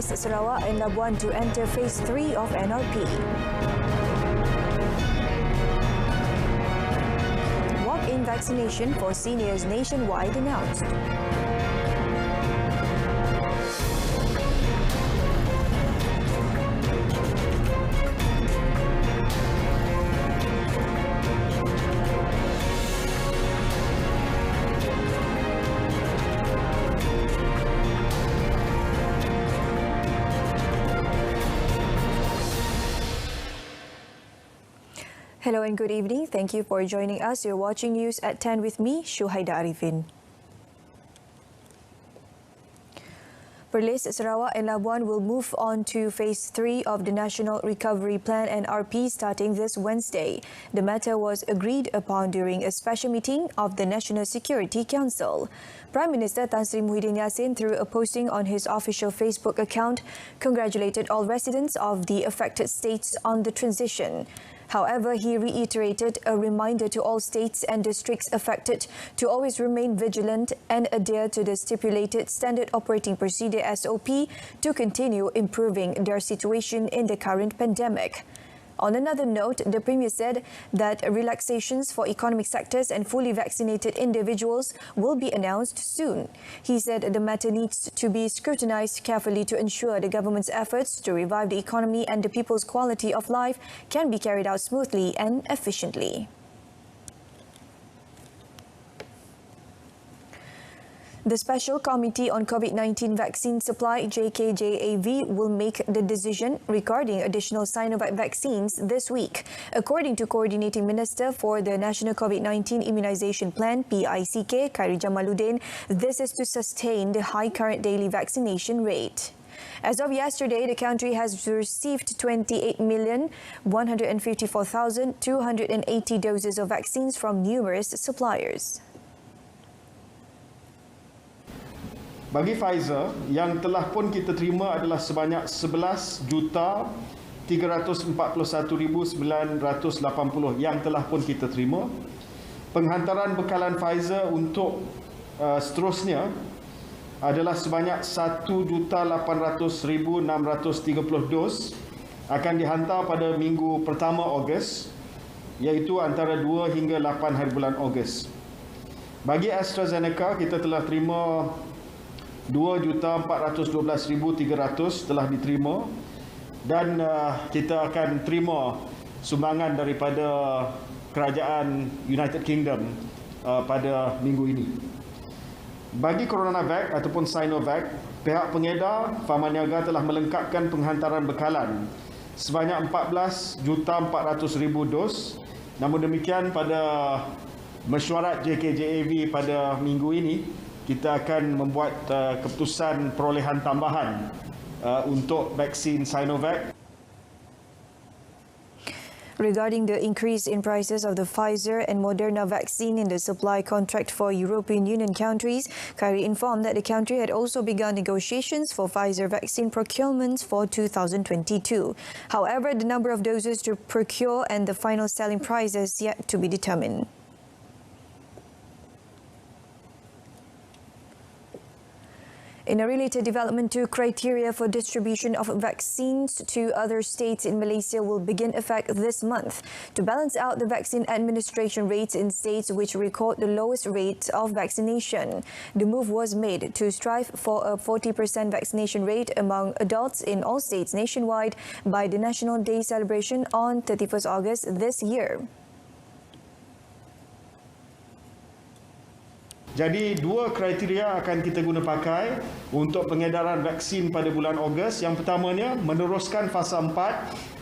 Perlis, Sarawak and Labuan to enter Phase 3 of NRP. Walk-in vaccination for seniors nationwide announced. Hello and good evening. Thank you for joining us. You're watching News at 10 with me, Shuhaida Arifin. Perlis, Sarawak and Labuan will move on to Phase 3 of the National Recovery Plan NRP starting this Wednesday. The matter was agreed upon during a special meeting of the National Security Council. Prime Minister Tan Sri Muhyiddin Yassin, through a posting on his official Facebook account, congratulated all residents of the affected states on the transition. However, he reiterated a reminder to all states and districts affected to always remain vigilant and adhere to the stipulated Standard Operating Procedure SOP to continue improving their situation in the current pandemic. On another note, the Premier said that relaxations for economic sectors and fully vaccinated individuals will be announced soon. He said the matter needs to be scrutinized carefully to ensure the government's efforts to revive the economy and the people's quality of life can be carried out smoothly and efficiently. The Special Committee on COVID-19 Vaccine Supply, JKJAV, will make the decision regarding additional Sinovac vaccines this week. According to Coordinating Minister for the National COVID-19 Immunisation Plan, PICK, Khairi Jamaluddin, this is to sustain the high current daily vaccination rate. As of yesterday, the country has received 28,154,280 doses of vaccines from numerous suppliers. Bagi Pfizer, yang telah pun kita terima adalah sebanyak 11,341,980 yang telah pun kita terima. Penghantaran bekalan Pfizer untuk seterusnya adalah sebanyak 1,800,630 dos akan dihantar pada minggu pertama Ogos, iaitu antara 2 hingga 8 hari bulan Ogos. Bagi AstraZeneca, kita telah terima 2,412,300 telah diterima dan kita akan terima sumbangan daripada kerajaan United Kingdom pada minggu ini. Bagi CoronaVac ataupun Sinovac, pihak pengedar Pharmaniaga telah melengkapkan penghantaran bekalan sebanyak 14,400,000 dos. Namun demikian, pada mesyuarat JKJAV pada minggu ini, kita akan membuat keputusan perolehan tambahan untuk vaksin Sinovac. Regarding the increase in prices of the Pfizer and Moderna vaccine in the supply contract for European Union countries, Khairi informed that the country had also begun negotiations for Pfizer vaccine procurements for 2022. However, the number of doses to procure and the final selling price is yet to be determined. In a related development, two criteria for distribution of vaccines to other states in Malaysia will begin effect this month to balance out the vaccine administration rates in states which record the lowest rate of vaccination. The move was made to strive for a 40% vaccination rate among adults in all states nationwide by the National Day celebration on 31st August this year. Jadi dua kriteria akan kita guna pakai untuk pengedaran vaksin pada bulan Ogos. Yang pertamanya meneruskan fasa 4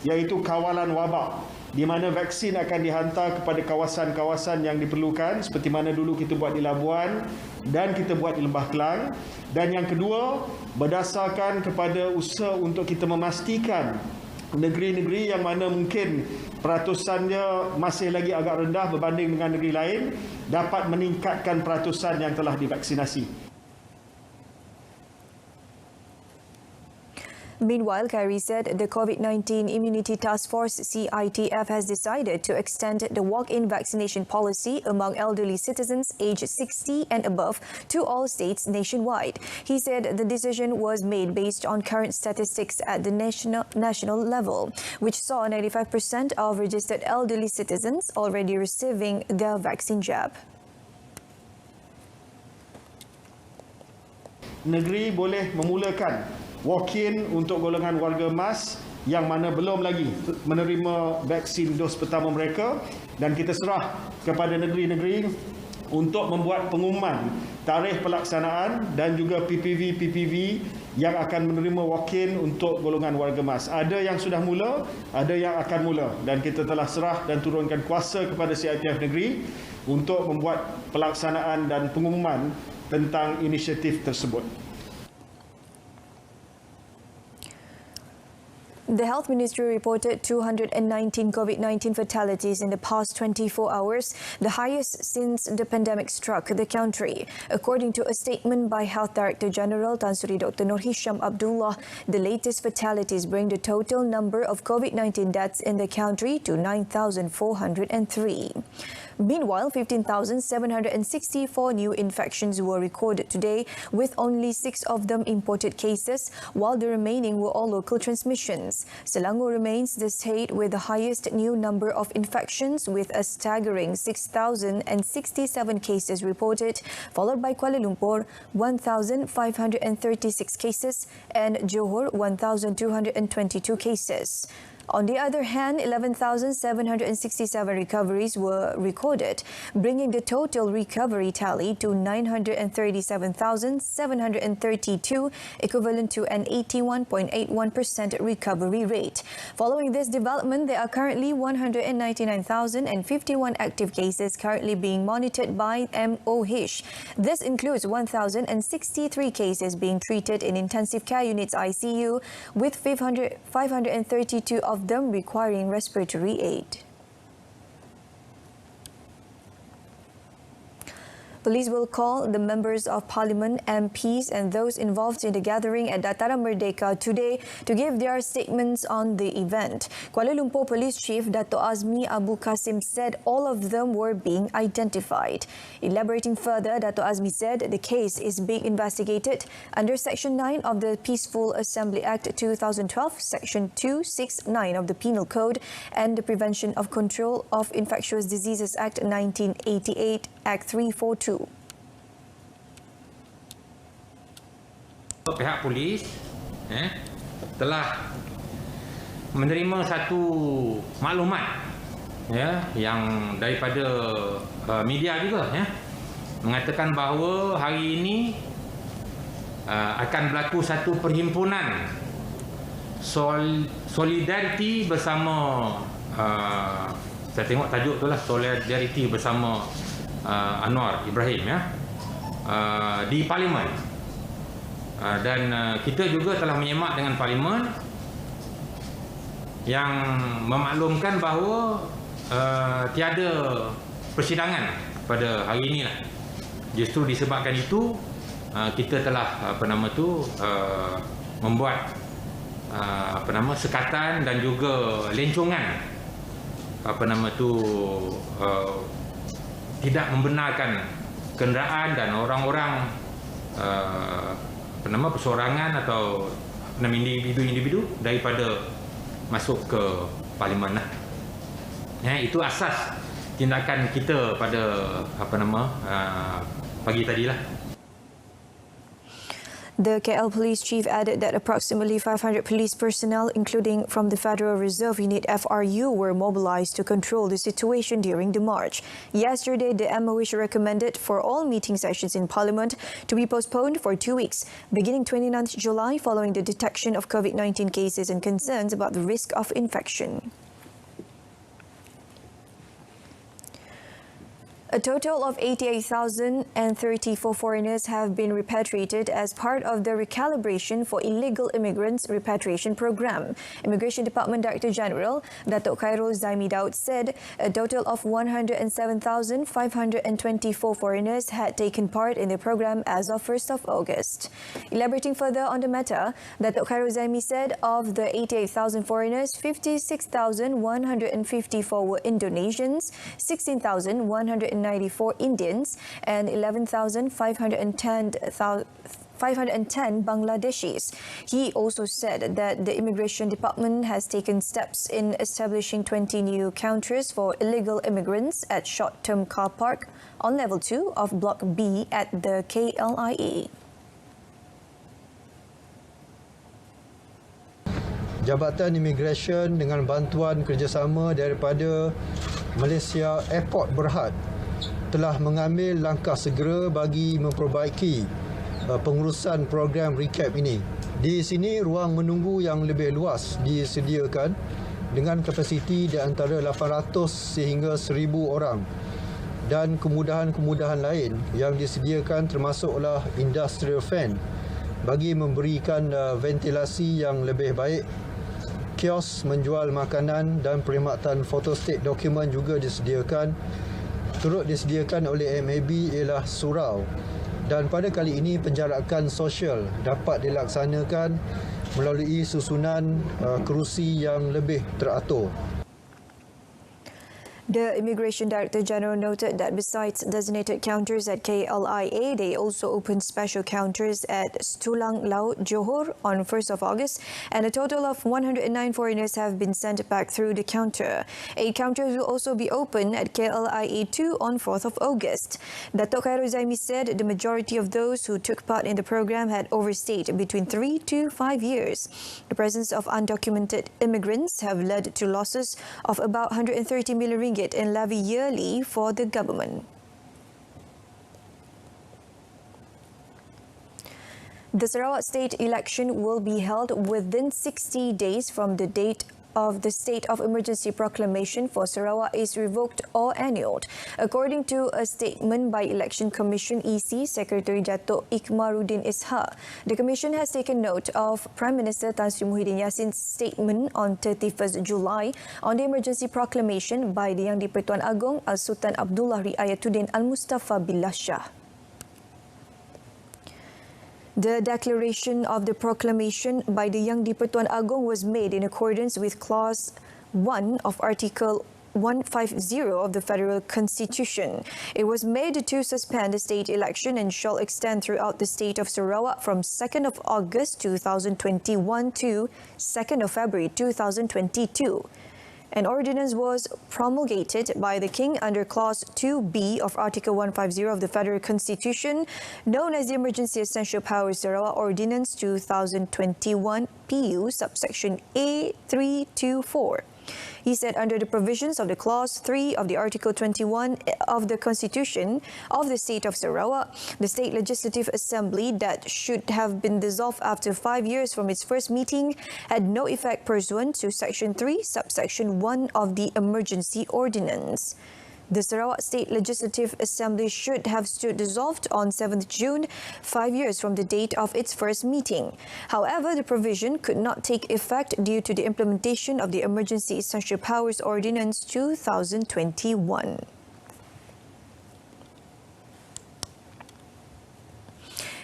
iaitu kawalan wabak, di mana vaksin akan dihantar kepada kawasan-kawasan yang diperlukan seperti mana dulu kita buat di Labuan dan kita buat di Lembah Kelang. Dan yang kedua, berdasarkan kepada usaha untuk kita memastikan negeri-negeri yang mana mungkin peratusannya masih lagi agak rendah berbanding dengan negeri lain dapat meningkatkan peratusan yang telah divaksinasi. Meanwhile, Khairi said the COVID-19 Immunity Task Force (CITF) has decided to extend the walk-in vaccination policy among elderly citizens aged 60 and above to all states nationwide. He said the decision was made based on current statistics at the national level, which saw 95% of registered elderly citizens already receiving their vaccine jab. Negeri boleh memulakan walk-in untuk golongan warga emas yang mana belum lagi menerima vaksin dos pertama mereka, dan kita serah kepada negeri-negeri untuk membuat pengumuman tarikh pelaksanaan dan juga PPV yang akan menerima walk-in untuk golongan warga emas. Ada yang sudah mula, ada yang akan mula, dan kita telah serah dan turunkan kuasa kepada CITF negeri untuk membuat pelaksanaan dan pengumuman tentang inisiatif tersebut. The Health Ministry reported 219 COVID-19 fatalities in the past 24 hours, the highest since the pandemic struck the country. According to a statement by Health Director General Tan Sri Dr. Nur Hisham Abdullah, the latest fatalities bring the total number of COVID-19 deaths in the country to 9,403. Meanwhile, 15,764 new infections were recorded today, with only 6 of them imported cases, while the remaining were all local transmissions. Selangor remains the state with the highest new number of infections, with a staggering 6,067 cases reported, followed by Kuala Lumpur, 1,536 cases, and Johor, 1,222 cases. On the other hand, 11,767 recoveries were recorded, bringing the total recovery tally to 937,732, equivalent to an 81.81% recovery rate. Following this development, there are currently 199,051 active cases currently being monitored by MOH. This includes 1,063 cases being treated in intensive care units ICU, with 532 of them requiring respiratory aid. Police will call the members of parliament, MPs and those involved in the gathering at Dataran Merdeka today to give their statements on the event. Kuala Lumpur Police Chief Dato' Azmi Abu Kasim said all of them were being identified. Elaborating further, Dato' Azmi said the case is being investigated under Section 9 of the Peaceful Assembly Act 2012, Section 269 of the Penal Code, and the Prevention of Control of Infectious Diseases Act 1988, Act 342. Pihak polis telah menerima satu maklumat yang daripada media juga mengatakan bahawa hari ini akan berlaku satu perhimpunan solidariti bersama, saya tengok tajuk itulah solidariti bersama Anwar Ibrahim di parlimen, dan kita juga telah menyemak dengan parlimen yang memaklumkan bahawa tiada persidangan pada hari ini lah. Justru disebabkan itu kita telah membuat sekatan dan juga lencongan tidak membenarkan kenderaan dan orang-orang persorangan atau individu-individu daripada masuk ke parlimen lah. Itu asas tindakan kita pada pagi tadi lah. The KL Police Chief added that approximately 500 police personnel, including from the Federal Reserve Unit FRU, were mobilized to control the situation during the march. Yesterday, the MOH recommended for all meeting sessions in Parliament to be postponed for 2 weeks, beginning 29th July, following the detection of COVID-19 cases and concerns about the risk of infection. A total of 88,034 foreigners have been repatriated as part of the recalibration for illegal immigrants repatriation program. Immigration Department Director General Datuk Khairul Zaimi Daud said a total of 107,524 foreigners had taken part in the program as of 1st of August. Elaborating further on the matter, Datuk Khairul Zaimi said of the 88,000 foreigners, 56,154 were Indonesians, 16,194 Indians and 11,510 Bangladeshis. He also said that the Immigration Department has taken steps in establishing 20 new counters for illegal immigrants at short-term car park on level 2 of Block B at the KLIA. Jabatan Immigration dengan bantuan kerjasama daripada Malaysia Airport Berhad telah mengambil langkah segera bagi memperbaiki pengurusan program recap ini. Di sini ruang menunggu yang lebih luas disediakan dengan kapasiti di antara 800 sehingga 1,000 orang dan kemudahan-kemudahan lain yang disediakan termasuklah industrial fan bagi memberikan ventilasi yang lebih baik. Kios menjual makanan dan perkhidmatan photostat dokumen juga disediakan. Turut disediakan oleh MAB ialah surau dan pada kali ini penjarakan sosial dapat dilaksanakan melalui susunan kerusi yang lebih teratur. The Immigration Director General noted that besides designated counters at KLIA, they also opened special counters at Tulang Laut, Johor on 1st of August, and a total of 109 foreigners have been sent back through the counter. 8 counters will also be open at KLIA 2 on 4th of August. Datuk Khairul Zaimi said the majority of those who took part in the program had overstayed between 3 to 5 years. The presence of undocumented immigrants have led to losses of about 130 million ringgit in levy yearly for the government. The Sarawak state election will be held within 60 days from the date of the state of emergency proclamation for Sarawak is revoked or annulled. According to a statement by Election Commission EC Secretary Datuk Ikmaruddin Ishak, the Commission has taken note of Prime Minister Tan Sri Muhyiddin Yassin's statement on 31st July on the emergency proclamation by the Yang di-Pertuan Agong Sultan Abdullah Riayatuddin Al-Mustafa Billah Shah. The declaration of the proclamation by the Yang di-Pertuan Agong was made in accordance with Clause 1 of Article 150 of the Federal Constitution. It was made to suspend the state election and shall extend throughout the state of Sarawak from 2nd of August 2021 to 2nd of February 2022. An ordinance was promulgated by the King under Clause 2B of Article 150 of the Federal Constitution, known as the Emergency Essential Powers Sarawak Ordinance 2021 PU subsection A324. He said under the provisions of the Clause 3 of the Article 21 of the Constitution of the State of Sarawak, the State Legislative Assembly that should have been dissolved after 5 years from its first meeting had no effect pursuant to Section 3, subsection 1 of the Emergency Ordinance. The Sarawak State Legislative Assembly should have stood dissolved on 7th June, 5 years from the date of its first meeting. However, the provision could not take effect due to the implementation of the Emergency Essential Powers Ordinance 2021.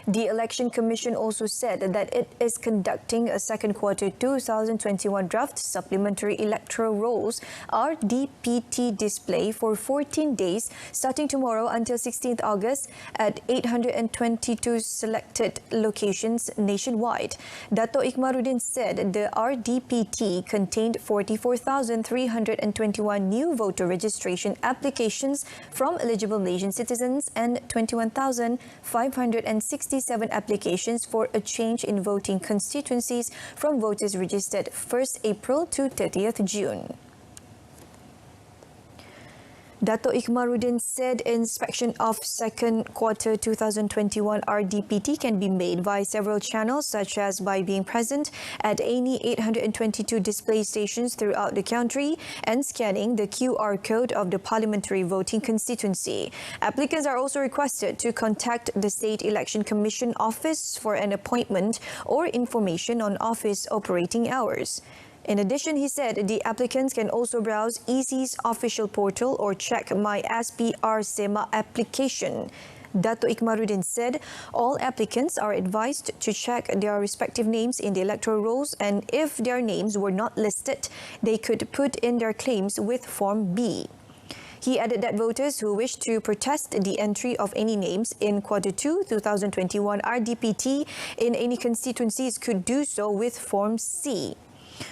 The Election Commission also said that it is conducting a second quarter 2021 draft supplementary electoral rolls RDPT display for 14 days starting tomorrow until 16th August at 822 selected locations nationwide. Dato' Ikmaruddin said the RDPT contained 44,321 new voter registration applications from eligible Malaysian citizens and 21,567 applications for a change in voting constituencies from voters registered 1st April to 30th June. Dato' Ikmaruddin said inspection of second quarter 2021 RDPT can be made by several channels, such as by being present at any 822 display stations throughout the country and scanning the QR code of the parliamentary voting constituency. Applicants are also requested to contact the State Election Commission office for an appointment or information on office operating hours. In addition, he said the applicants can also browse EC's official portal or check My SPR SEMA application. Dato' Ikmaruddin said all applicants are advised to check their respective names in the electoral rolls, and if their names were not listed, they could put in their claims with Form B. He added that voters who wish to protest the entry of any names in Quarter 2 2021 RDPT in any constituencies could do so with Form C.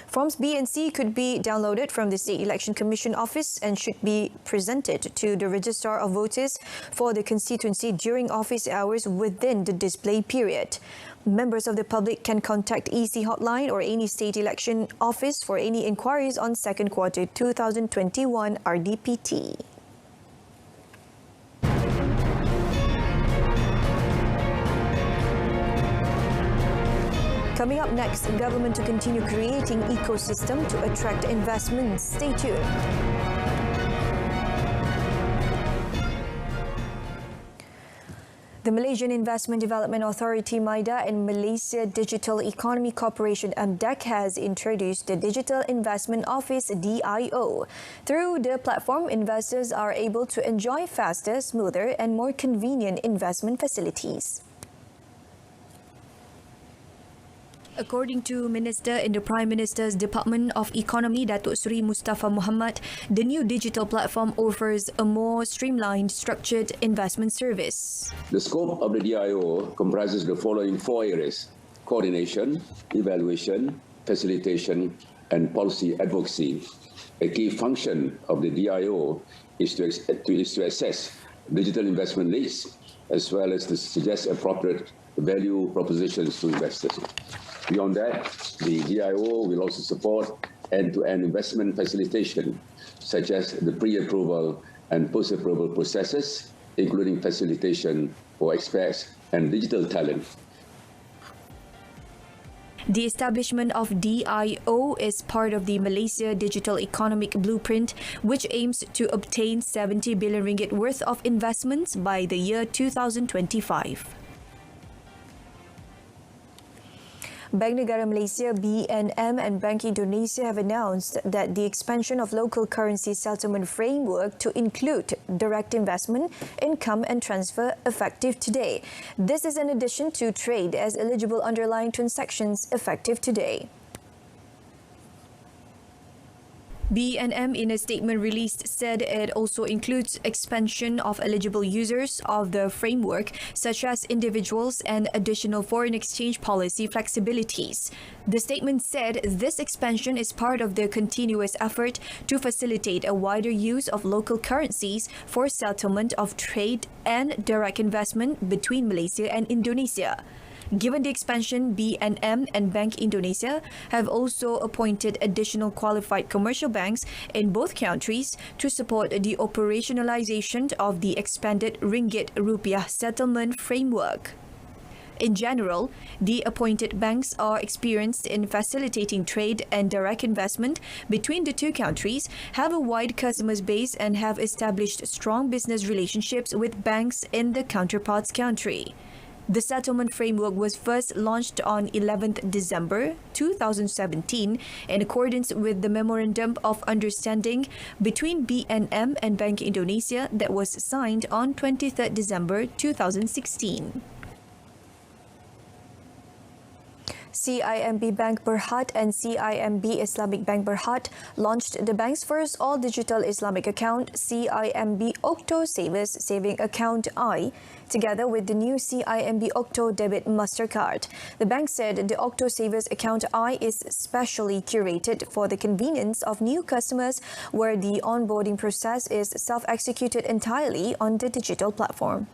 Forms B and C could be downloaded from the State Election Commission office and should be presented to the Registrar of Voters for the constituency during office hours within the display period. Members of the public can contact EC hotline or any state election office for any inquiries on second quarter 2021 RDPT. Coming up next, government to continue creating ecosystem to attract investments. Stay tuned. The Malaysian Investment Development Authority MIDA and Malaysia Digital Economy Corporation MDEC has introduced the Digital Investment Office DIO. Through the platform, investors are able to enjoy faster, smoother and more convenient investment facilities. According to Minister in the Prime Minister's Department of Economy, Datuk Seri Mustafa Muhammad, the new digital platform offers a more streamlined, structured investment service. The scope of the DIO comprises the following 4 areas: coordination, evaluation, facilitation, and policy advocacy. A key function of the DIO is to assess digital investment needs as well as to suggest appropriate value propositions to investors. Beyond that, the DIO will also support end-to-end investment facilitation, such as the pre-approval and post-approval processes, including facilitation for expats and digital talent. The establishment of DIO is part of the Malaysia Digital Economic Blueprint, which aims to obtain 70 billion ringgit worth of investments by the year 2025. Bank Negara Malaysia, BNM and Bank Indonesia have announced that the expansion of local currency settlement framework to include direct investment, income and transfer effective today. This is in addition to trade as eligible underlying transactions effective today. BNM, in a statement released, said it also includes expansion of eligible users of the framework, such as individuals, and additional foreign exchange policy flexibilities. The statement said this expansion is part of the continuous effort to facilitate a wider use of local currencies for settlement of trade and direct investment between Malaysia and Indonesia. Given the expansion, BNM and Bank Indonesia have also appointed additional qualified commercial banks in both countries to support the operationalization of the expanded Ringgit-Rupiah settlement framework. In general, the appointed banks are experienced in facilitating trade and direct investment between the two countries, have a wide customer base and have established strong business relationships with banks in the counterparts country. The settlement framework was first launched on 11th December 2017 in accordance with the Memorandum of Understanding between BNM and Bank Indonesia that was signed on 23rd December 2016. CIMB Bank Berhad and CIMB Islamic Bank Berhad launched the bank's first all-digital Islamic account, CIMB Octo Savers Saving Account I, together with the new CIMB Octo Debit Mastercard. The bank said the Octo Savers Account I is specially curated for the convenience of new customers, where the onboarding process is self-executed entirely on the digital platform.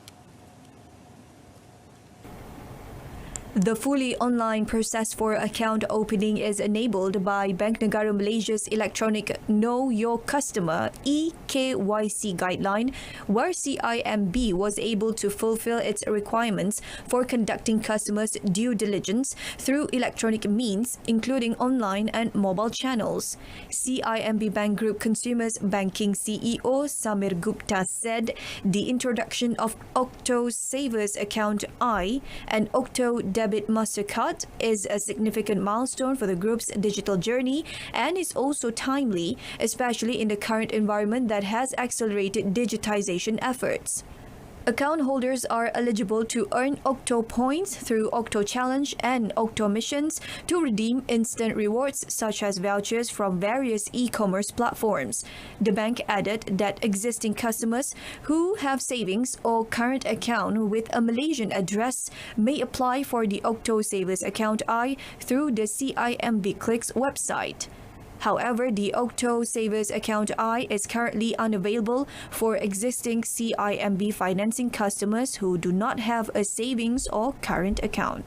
The fully online process for account opening is enabled by Bank Negara Malaysia's electronic Know Your Customer (EKYC) guideline, where CIMB was able to fulfill its requirements for conducting customers' due diligence through electronic means, including online and mobile channels. CIMB Bank Group Consumers Banking CEO Samir Gupta said the introduction of Octo Savers Account I and Octo Debit Mastercard is a significant milestone for the group's digital journey and is also timely, especially in the current environment that has accelerated digitization efforts. Account holders are eligible to earn Octo points through Octo Challenge and Octo Missions to redeem instant rewards such as vouchers from various e-commerce platforms. The bank added that existing customers who have savings or current account with a Malaysian address may apply for the Octo Savers Account I through the CIMB Clicks website. However, the Octo Savers Account I is currently unavailable for existing CIMB financing customers who do not have a savings or current account.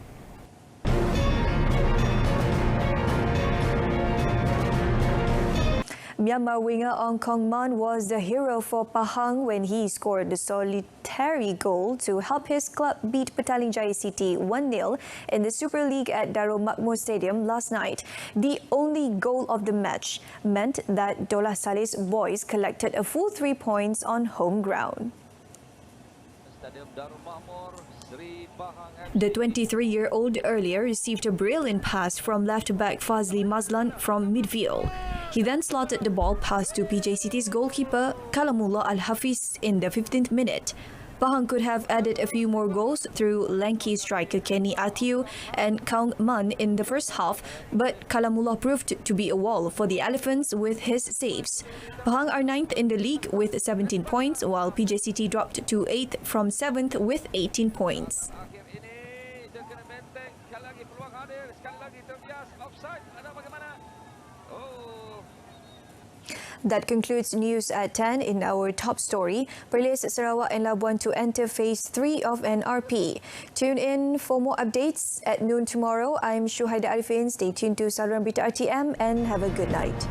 Myanmar winger Ong Kong Man was the hero for Pahang when he scored the solitary goal to help his club beat Petaling Jaya City 1-0 in the Super League at Darul Makmur Stadium last night. The only goal of the match meant that Dola Saleh's boys collected a full 3 points on home ground. The 23-year-old earlier received a brilliant pass from left-back Fazli Mazlan from midfield. He then slotted the ball past to PJ City's goalkeeper Kalamullah Al-Hafiz in the 15th minute. Pahang could have added a few more goals through lanky striker Kenny Atiu and Kaung Man in the first half, but Kalamullah proved to be a wall for the Elephants with his saves. Pahang are 9th in the league with 17 points, while PJ City dropped to 8th from 7th with 18 points. That concludes news at 10 in our top story. Perlis, Sarawak and Labuan to enter phase 3 of NRP. Tune in for more updates at noon tomorrow. I'm Shuhaida Arifin. Stay tuned to Saluran Berita RTM and have a good night.